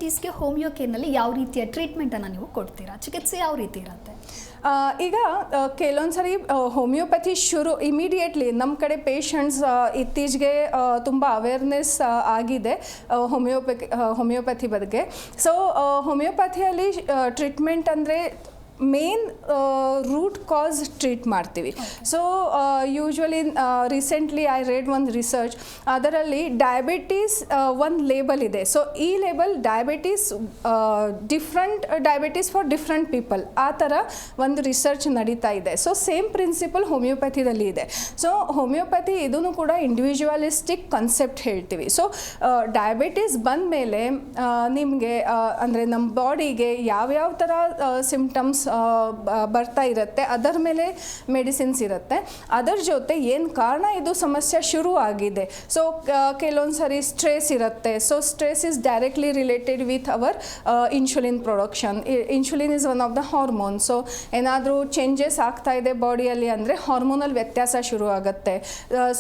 ಡಯಾಬಿಟೀಸ್ಗೆ homeo ಕೇರ್ನಲ್ಲಿ ಯಾವ ರೀತಿಯ ಟ್ರೀಟ್ಮೆಂಟನ್ನು ನೀವು ಕೊಡ್ತೀರಾ? ಚಿಕಿತ್ಸೆ ಯಾವ ರೀತಿ ಇರುತ್ತೆ? ಈಗ ಕೆಲವೊಂದು ಸರಿ ಹೋಮಿಯೋಪತಿ ಶುರು ಇಮಿಡಿಯೇಟ್ಲಿ ನಮ್ಮ ಕಡೆ ಪೇಷಂಟ್ಸ್ ಇತ್ತೀಚೆಗೆ ತುಂಬ ಅವೇರ್ನೆಸ್ ಆಗಿದೆ ಹೋಮಿಯೋಪತಿ ಬಗ್ಗೆ. ಸೊ ಹೋಮಿಯೋಪತಿಯಲ್ಲಿ ಟ್ರೀಟ್ಮೆಂಟ್ ಅಂದರೆ ಮೇನ್ ರೂಟ್ ಕಾಸ್ ಟ್ರೀಟ್ ಮಾಡ್ತೀವಿ. So usually recently I read ಒಂದು ರಿಸರ್ಚ್, ಅದರಲ್ಲಿ ಡಯಾಬಿಟೀಸ್ ಒಂದು ಲೇಬಲ್ ಇದೆ. ಸೊ ಈ label diabetes different diabetes for different people, ಆ ಥರ ಒಂದು ರಿಸರ್ಚ್ ನಡೀತಾ ಇದೆ. ಸೊ ಸೇಮ್ ಪ್ರಿನ್ಸಿಪಲ್ ಹೋಮಿಯೋಪತಿದಲ್ಲಿ ಇದೆ. ಸೊ ಹೋಮಿಯೋಪತಿ ಇದೂ ಕೂಡ ಇಂಡಿವಿಜುವಲಿಸ್ಟಿಕ್ ಕಾನ್ಸೆಪ್ಟ್ ಹೇಳ್ತೀವಿ. ಸೊ ಡಯಾಬಿಟೀಸ್ ಬಂದ ಮೇಲೆ ನಿಮಗೆ ಅಂದರೆ ನಮ್ಮ ಬಾಡಿಗೆ ಯಾವ್ಯಾವ ಥರ ಸಿಂಪ್ಟಮ್ಸ್ ಬರ್ತಾ ಇರುತ್ತೆ, ಅದರ ಮೇಲೆ ಮೆಡಿಸಿನ್ಸ್ ಇರುತ್ತೆ. ಅದರ ಜೊತೆ ಏನು ಕಾರಣ ಇದು ಸಮಸ್ಯೆ ಶುರು ಆಗಿದೆ. ಸೊ ಕೆಲವೊಂದು ಸರಿ ಸ್ಟ್ರೆಸ್ ಇರುತ್ತೆ. So stress is directly related with our insulin production. Insulin is one of the hormone. So ಏನಾದರೂ ಚೇಂಜಸ್ ಆಗ್ತಾ ಇದೆ ಬಾಡಿಯಲ್ಲಿ ಅಂದರೆ ಹಾರ್ಮೋನಲ್ ವ್ಯತ್ಯಾಸ ಶುರು ಆಗುತ್ತೆ.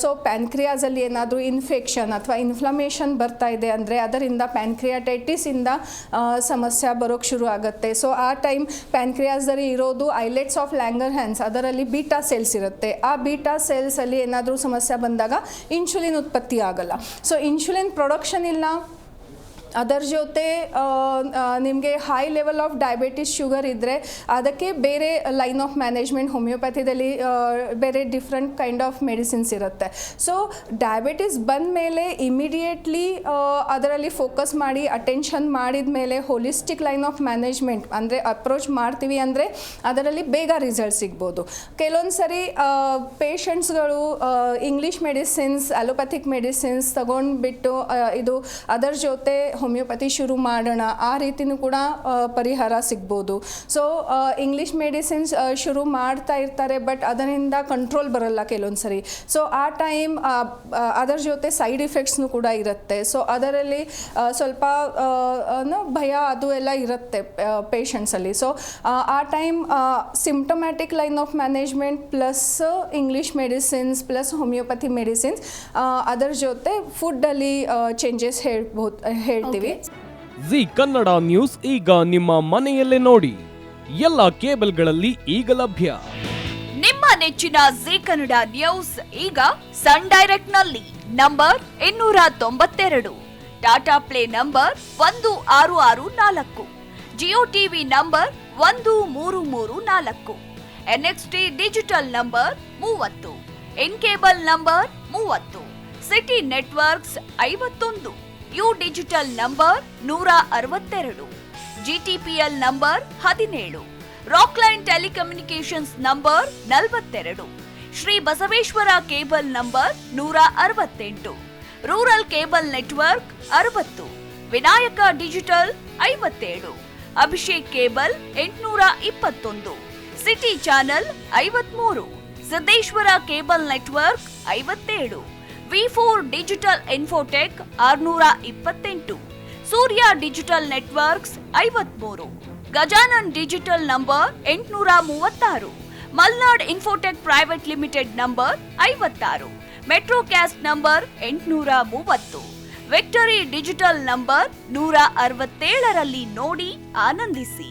ಸೊ ಪ್ಯಾನ್ಕ್ರಿಯಾಸಲ್ಲಿ ಏನಾದರೂ ಇನ್ಫೆಕ್ಷನ್ ಅಥವಾ ಇನ್ಫ್ಲಮೇಷನ್ ಬರ್ತಾ ಇದೆ ಅಂದರೆ ಅದರಿಂದ ಪ್ಯಾನ್ಕ್ರಿಯಾಟೈಟಿಸಿಂದ ಸಮಸ್ಯೆ ಬರೋಕ್ಕೆ ಶುರು ಆಗುತ್ತೆ. ಸೊ ಆ ಟೈಮ್ ಪ್ಯಾನ್ಕ್ರಿಯಾಸಲ್ಲಿ ಇರೋದು ಐಲೆಟ್ಸ್ ಆಫ್ ಲ್ಯಾಂಗರ್ಹ್ಯಾನ್ಸ್, ಅದರಲ್ಲಿ ಬೀಟಾ ಸೆಲ್ಸ್ ಇರುತ್ತೆ. ಆ ಬೀಟಾ ಸೆಲ್ಸಲ್ಲಿ ಏನಾದರೂ ಸಮಸ್ಯೆ ಬಂದಾಗ ಇನ್ಸುಲಿನ್ ಉತ್ಪತ್ತಿ ಆಗಲ್ಲ. ಸೊ ಇನ್ಸುಲಿನ್ ಪ್ರೊಡಕ್ಷನ್ ಇಲ್ಲ. ಅದರ ಜೊತೆ ನಿಮಗೆ high level of diabetes sugar ಇದ್ದರೆ ಅದಕ್ಕೆ ಬೇರೆ ಲೈನ್ ಆಫ್ ಮ್ಯಾನೇಜ್ಮೆಂಟ್ ಹೋಮಿಯೋಪತಿದಲ್ಲಿ ಬೇರೆ ಡಿಫ್ರೆಂಟ್ ಕೈಂಡ್ ಆಫ್ ಮೆಡಿಸಿನ್ಸ್ ಇರುತ್ತೆ. ಸೊ ಡಯಾಬಿಟಿಸ್ ಬಂದ ಮೇಲೆ ಇಮಿಡಿಯೇಟ್ಲಿ ಅದರಲ್ಲಿ ಫೋಕಸ್ ಮಾಡಿ ಅಟೆನ್ಷನ್ ಮಾಡಿದ ಮೇಲೆ ಹೋಲಿಸ್ಟಿಕ್ ಲೈನ್ ಆಫ್ ಮ್ಯಾನೇಜ್ಮೆಂಟ್ ಅಂದರೆ ಅಪ್ರೋಚ್ ಮಾಡ್ತೀವಿ ಅಂದರೆ ಅದರಲ್ಲಿ ಬೇಗ ರಿಸಲ್ಟ್ ಸಿಗ್ಬೋದು. ಕೆಲವೊಂದು ಸರಿ ಪೇಷಂಟ್ಸ್ಗಳು ಇಂಗ್ಲೀಷ್ ಮೆಡಿಸಿನ್ಸ್, ಅಲೋಪಥಿಕ್ ಮೆಡಿಸಿನ್ಸ್ ತಗೊಂಡ್ಬಿಟ್ಟು ಇದು ಅದರ ಜೊತೆ ಹೋಮಿಯೋಪತಿ ಶುರು ಮಾಡೋಣ, ಆ ರೀತಿಯೂ ಕೂಡ ಪರಿಹಾರ ಸಿಗ್ಬೋದು. ಸೊ ಇಂಗ್ಲೀಷ್ ಮೆಡಿಸಿನ್ಸ್ ಶುರು ಮಾಡ್ತಾ ಇರ್ತಾರೆ, ಬಟ್ ಅದರಿಂದ ಕಂಟ್ರೋಲ್ ಬರಲ್ಲ ಕೆಲವೊಂದು ಸರಿ. ಸೊ ಆ ಟೈಮ್ ಅದರ ಜೊತೆ ಸೈಡ್ ಇಫೆಕ್ಟ್ಸ್ನೂ ಕೂಡ ಇರುತ್ತೆ. ಸೊ ಅದರಲ್ಲಿ ಸ್ವಲ್ಪ ಭಯ ಅದು ಎಲ್ಲ ಇರುತ್ತೆ ಪೇಷಂಟ್ಸಲ್ಲಿ. ಸೊ ಆ time symptomatic line of management plus English medicines plus homeopathy medicines, ಅದರ ಜೊತೆ ಫುಡ್ಡಲ್ಲಿ ಚೇಂಜಸ್ ಹೇಳ್ತೀವಿ. ಜಿ ಕನ್ನಡ ನ್ಯೂಸ್ ಈಗ ನಿಮ್ಮ ಮನೆಯಲ್ಲೇ ನೋಡಿ. ಎಲ್ಲ ಕೇಬಲ್ಗಳಲ್ಲಿ ಈಗ ಲಭ್ಯ. ನಿಮ್ಮ ನೆಚ್ಚಿನ ಜಿ ಕನ್ನಡ ನ್ಯೂಸ್ ಈಗ ಸನ್ ಡೈರೆಕ್ಟ್ ನಲ್ಲಿ number 292, Tata play number 1664, Jio TV number 1334, NXT digital number 30, in cable number 30, city networks 51, U digital number 162, GTPL number 17, Rockline telecommunications number 42, Shri Basaveshwara cable number 168, rural cable network 60, Vinayaka digital 57, Abhishek cable 821, city channel 53, Siddeshwara cable network 57, V4 digital Infotech 628, Surya digital networks 53, Gajanan digital number 836, Malnad infotech private limited number 56, metrocast number 830, victory digital number 167ರಲ್ಲಿ ನೋಡಿ ಆನಂದಿಸಿ.